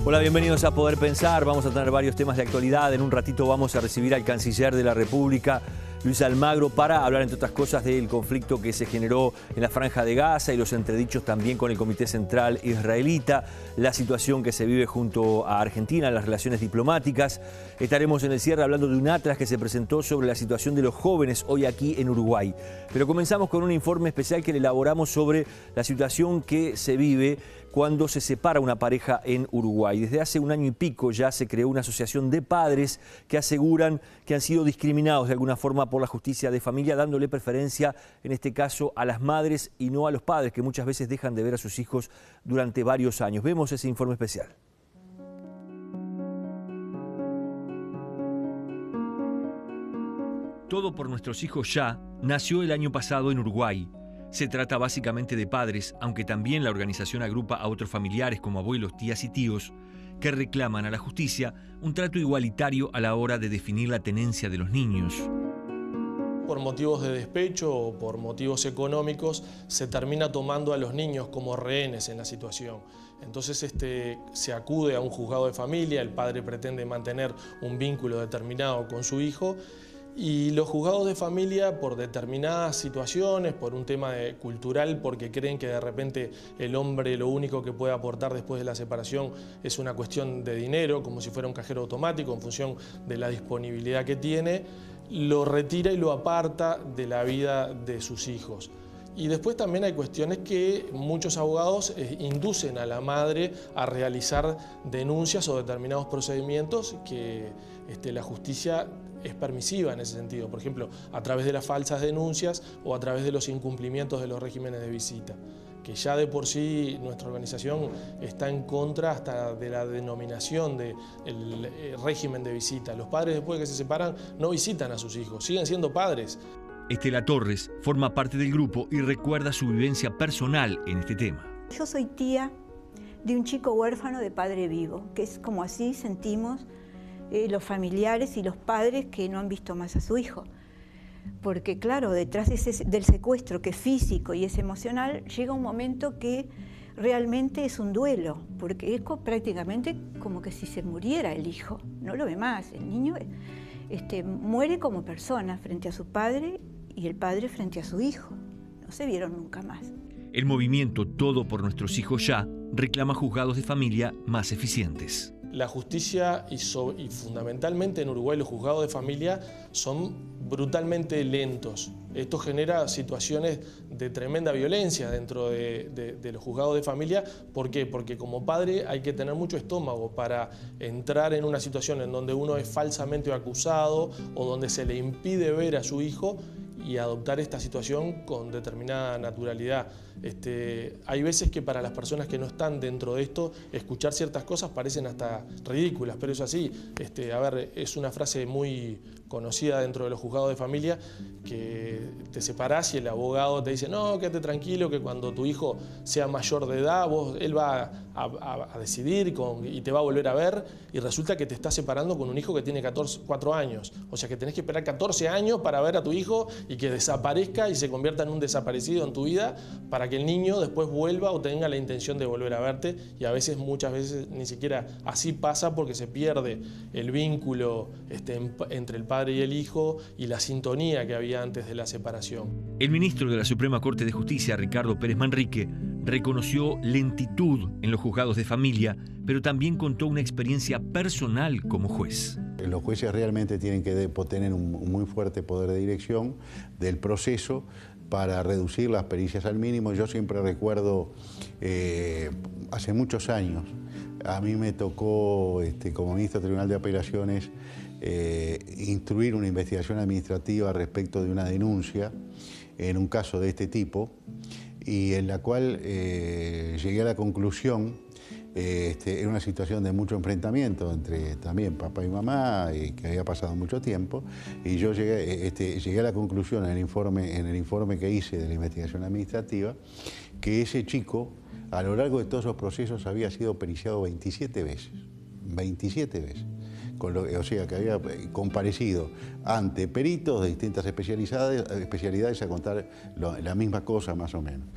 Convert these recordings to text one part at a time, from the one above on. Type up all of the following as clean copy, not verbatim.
Hola, bienvenidos a Poder Pensar. Vamos a tener varios temas de actualidad. En un ratito vamos a recibir al canciller de la República, Luis Almagro, para hablar, entre otras cosas, del conflicto que se generó en la Franja de Gaza y los entredichos también con el Comité Central Israelita, la situación que se vive junto a Argentina, las relaciones diplomáticas. Estaremos en el cierre hablando de un atlas que se presentó sobre la situación de los jóvenes hoy aquí en Uruguay. Pero comenzamos con un informe especial que le elaboramos sobre la situación que se vive cuando se separa una pareja en Uruguay. Desde hace un año y pico ya se creó una asociación de padres que aseguran que han sido discriminados de alguna forma por la justicia de familia, dándole preferencia, en este caso, a las madres y no a los padres, que muchas veces dejan de ver a sus hijos durante varios años. Vemos ese informe especial. Todo por nuestros hijos ya nació el año pasado en Uruguay. Se trata básicamente de padres, aunque también la organización agrupa a otros familiares como abuelos, tías y tíos, que reclaman a la justicia un trato igualitario a la hora de definir la tenencia de los niños. Por motivos de despecho o por motivos económicos se termina tomando a los niños como rehenes en la situación. Entonces se acude a un juzgado de familia, el padre pretende mantener un vínculo determinado con su hijo, y los juzgados de familia, por determinadas situaciones, por un tema cultural, porque creen que de repente el hombre lo único que puede aportar después de la separación es una cuestión de dinero, como si fuera un cajero automático en función de la disponibilidad que tiene, lo retira y lo aparta de la vida de sus hijos. Y después también hay cuestiones que muchos abogados inducen a la madre a realizar denuncias o determinados procedimientos que la justicia es permisiva en ese sentido, por ejemplo, a través de las falsas denuncias o a través de los incumplimientos de los regímenes de visita, que ya de por sí nuestra organización está en contra hasta de la denominación del régimen de visita. Los padres, después de que se separan, no visitan a sus hijos, siguen siendo padres. Estela Torres forma parte del grupo y recuerda su vivencia personal en este tema. Yo soy tía de un chico huérfano de padre vivo, que es como así sentimos los familiares y los padres que no han visto más a su hijo. Porque claro, detrás del secuestro, que es físico y es emocional, llega un momento que realmente es un duelo, porque es prácticamente como que si se muriera el hijo, no lo ve más. El niño muere como persona frente a su padre y el padre frente a su hijo. No se vieron nunca más. El movimiento Todo por Nuestros Hijos Ya reclama juzgados de familia más eficientes. La justicia y fundamentalmente en Uruguay los juzgados de familia son brutalmente lentos. Esto genera situaciones de tremenda violencia dentro de los juzgados de familia. ¿Por qué? Porque como padre hay que tener mucho estómago para entrar en una situación en donde uno es falsamente acusado o donde se le impide ver a su hijo y adoptar esta situación con determinada naturalidad. Hay veces que para las personas que no están dentro de esto, escuchar ciertas cosas parecen hasta ridículas, pero es así. Es una frase muy conocida dentro de los juzgados de familia, que te separás y el abogado te dice, no, quédate tranquilo, que cuando tu hijo sea mayor de edad, él va a decidir y te va a volver a ver, y resulta que te estás separando con un hijo que tiene 4 años. O sea que tenés que esperar 14 años para ver a tu hijo y que desaparezca y se convierta en un desaparecido en tu vida para que el niño después vuelva o tenga la intención de volver a verte, y a veces, muchas veces, ni siquiera así pasa porque se pierde el vínculo entre el padre y el hijo y la sintonía que había antes de la separación. El ministro de la Suprema Corte de Justicia, Ricardo Pérez Manrique, reconoció lentitud en los juzgados de familia, pero también contó una experiencia personal como juez. Los jueces realmente tienen que tener un muy fuerte poder de dirección del proceso para reducir las pericias al mínimo. Yo siempre recuerdo, hace muchos años, a mí me tocó, como ministro del Tribunal de Apelaciones, instruir una investigación administrativa respecto de una denuncia en un caso de este tipo, y en la cual llegué a la conclusión, era una situación de mucho enfrentamiento entre también papá y mamá, que había pasado mucho tiempo, y yo llegué a la conclusión en el informe que hice de la investigación administrativa, que ese chico, a lo largo de todos esos procesos, había sido periciado 27 veces. 27 veces. o sea, que había comparecido ante peritos de distintas especialidades a contar la misma cosa más o menos.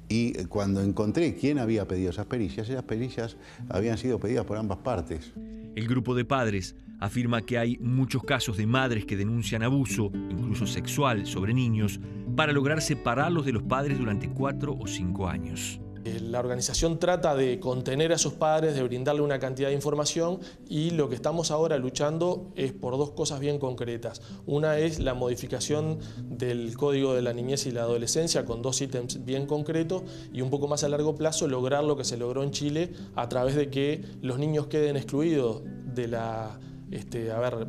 Y cuando encontré quién había pedido esas pericias habían sido pedidas por ambas partes. El grupo de padres afirma que hay muchos casos de madres que denuncian abuso, incluso sexual, sobre niños, para lograr separarlos de los padres durante 4 o 5 años. La organización trata de contener a sus padres, de brindarle una cantidad de información, y lo que estamos ahora luchando es por 2 cosas bien concretas. Una es la modificación del Código de la Niñez y la Adolescencia con 2 ítems bien concretos, y un poco más a largo plazo lograr lo que se logró en Chile a través de que los niños queden excluidos de la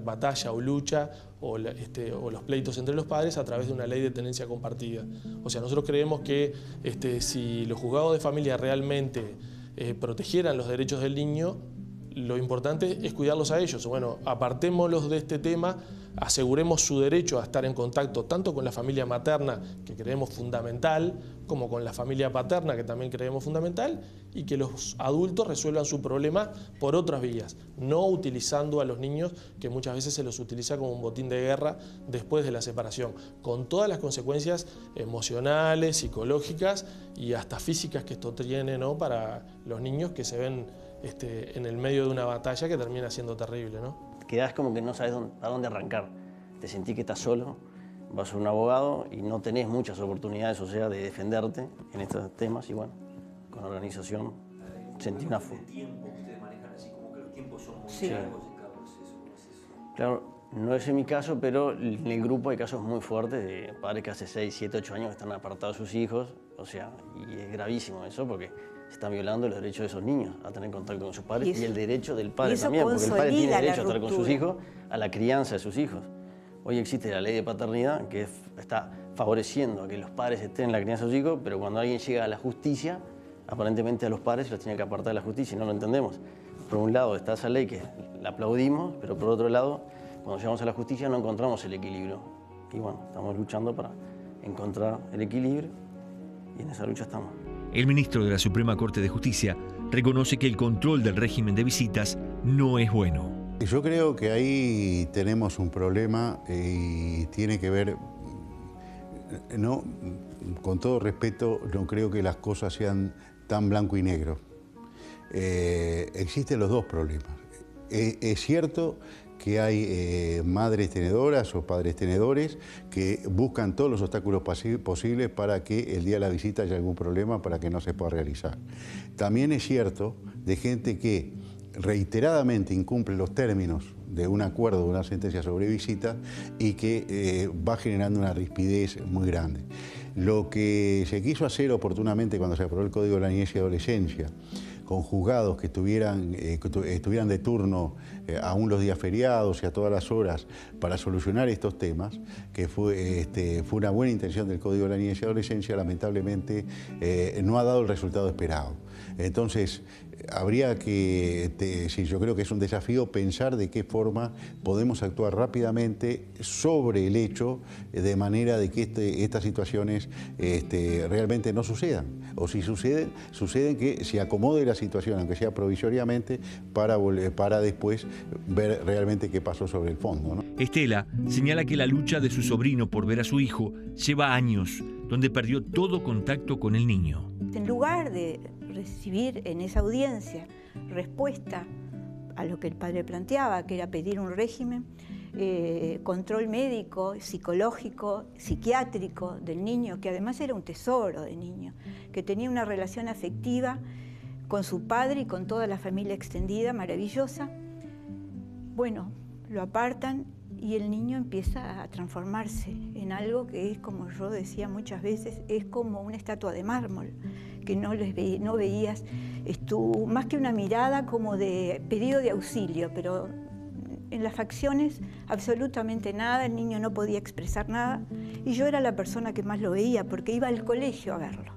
batalla o lucha o los pleitos entre los padres a través de una ley de tenencia compartida. O sea, nosotros creemos que si los juzgados de familia realmente protegieran los derechos del niño, lo importante es cuidarlos a ellos. Bueno, apartémoslos de este tema, aseguremos su derecho a estar en contacto tanto con la familia materna, que creemos fundamental, como con la familia paterna, que también creemos fundamental, y que los adultos resuelvan su problema por otras vías, no utilizando a los niños, que muchas veces se los utiliza como un botín de guerra después de la separación, con todas las consecuencias emocionales, psicológicas y hasta físicas que esto tiene, ¿no?, para los niños que se ven en el medio de una batalla que termina siendo terrible, ¿no? Quedás como que no sabes a dónde arrancar. Te sentís que estás solo, vas a un abogado y no tenés muchas oportunidades, o sea, de defenderte en estos temas. Y bueno, con la organización sentí una fuerza. Ustedes manejan así como que los tiempos son muy Sí. largos en cada proceso. ¿Cómo es eso? Claro, no es en mi caso, pero en el grupo hay casos muy fuertes de padres que hace 6, 7, 8 años están apartados de sus hijos. O sea, y es gravísimo eso porque se están violando los derechos de esos niños a tener contacto con sus padres y el derecho del padre también, porque el padre tiene derecho a estar con sus hijos, a la crianza de sus hijos. Hoy existe la ley de paternidad que está favoreciendo a que los padres estén en la crianza de sus hijos, pero cuando alguien llega a la justicia, aparentemente a los padres los tiene que apartar de la justicia y no lo entendemos. Por un lado está esa ley que la aplaudimos, pero por otro lado, cuando llegamos a la justicia no encontramos el equilibrio. Y bueno, estamos luchando para encontrar el equilibrio y en esa lucha estamos. El ministro de la Suprema Corte de Justicia reconoce que el control del régimen de visitas no es bueno. Yo creo que ahí tenemos un problema y tiene que ver, no, con todo respeto, no creo que las cosas sean tan blanco y negro. Existen los 2 problemas. Es cierto que hay madres tenedoras o padres tenedores que buscan todos los obstáculos posibles para que el día de la visita haya algún problema para que no se pueda realizar. También es cierto de gente que reiteradamente incumple los términos de un acuerdo, de una sentencia sobre visita y que va generando una rispidez muy grande. Lo que se quiso hacer oportunamente cuando se aprobó el Código de la Niñez y Adolescencia, con juzgados que estuvieran de turno aún los días feriados y a todas las horas para solucionar estos temas, que fue una buena intención del Código de la Niñez y Adolescencia, lamentablemente no ha dado el resultado esperado. Entonces, habría que, sí, yo creo que es un desafío pensar de qué forma podemos actuar rápidamente sobre el hecho, de manera de que estas situaciones realmente no sucedan. O si suceden que se acomode la situación, aunque sea provisoriamente, para después ver realmente qué pasó sobre el fondo, ¿no? Estela señala que la lucha de su sobrino por ver a su hijo lleva años, donde perdió todo contacto con el niño. En lugar de recibir en esa audiencia respuesta a lo que el padre planteaba, que era pedir un régimen, control médico, psicológico, psiquiátrico del niño, que además era un tesoro de niño, que tenía una relación afectiva con su padre y con toda la familia extendida, maravillosa. Bueno, lo apartan y el niño empieza a transformarse en algo que es, como yo decía muchas veces, es como una estatua de mármol, que no veías, más que una mirada como de pedido de auxilio, pero en las facciones absolutamente nada, el niño no podía expresar nada, y yo era la persona que más lo veía, porque iba al colegio a verlo.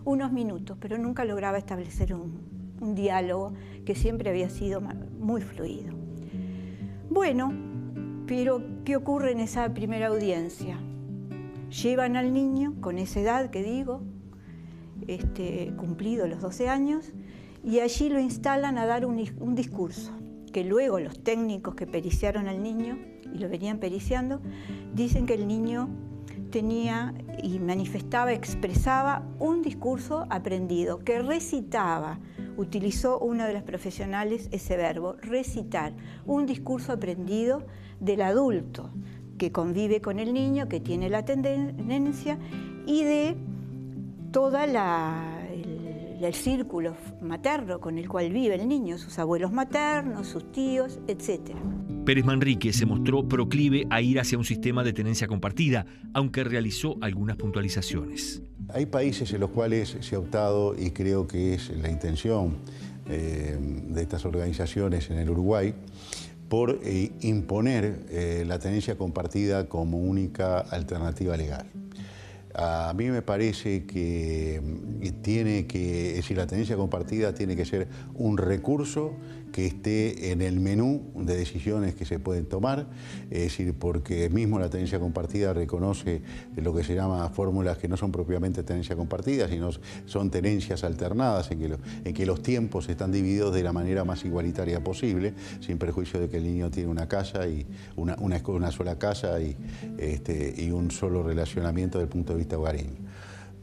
Unos minutos, pero nunca lograba establecer un diálogo que siempre había sido muy fluido. Bueno, pero ¿qué ocurre en esa primera audiencia? Llevan al niño con esa edad que digo, cumplido los 12 años, y allí lo instalan a dar un discurso, que luego los técnicos que periciaron al niño, y lo venían periciando, dicen que el niño tenía y manifestaba, expresaba un discurso aprendido, que recitaba, utilizó una de las profesionales ese verbo, recitar, un discurso aprendido del adulto que convive con el niño, que tiene la tendencia, y de toda el círculo materno con el cual vive el niño, sus abuelos maternos, sus tíos, etc. Pérez Manrique se mostró proclive a ir hacia un sistema de tenencia compartida, aunque realizó algunas puntualizaciones. Hay países en los cuales se ha optado, y creo que es la intención de estas organizaciones en el Uruguay, por imponer la tenencia compartida como única alternativa legal. A mí me parece que es decir, la tenencia compartida tiene que ser un recurso que esté en el menú de decisiones que se pueden tomar, es decir, porque mismo la tenencia compartida reconoce lo que se llama fórmulas que no son propiamente tenencia compartida, sino son tenencias alternadas, en que los tiempos están divididos de la manera más igualitaria posible, sin perjuicio de que el niño tiene una casa y una sola casa y un solo relacionamiento desde el punto de vista hogareño.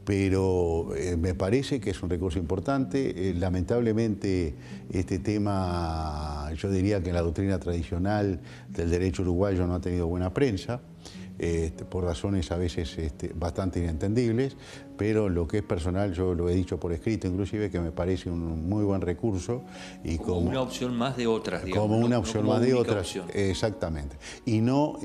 Pero me parece que es un recurso importante. Lamentablemente este tema, yo diría que en la doctrina tradicional del derecho uruguayo no ha tenido buena prensa, por razones a veces bastante inentendibles, pero lo que es personal yo lo he dicho por escrito inclusive, que me parece un muy buen recurso. Y como una opción más de otras, digamos. Como una opción más de otras, opción. Exactamente, y no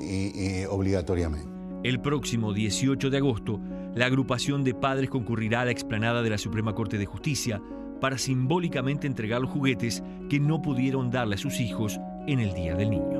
obligatoriamente. El próximo 18 de agosto, la agrupación de padres concurrirá a la explanada de la Suprema Corte de Justicia para simbólicamente entregar los juguetes que no pudieron darle a sus hijos en el Día del Niño.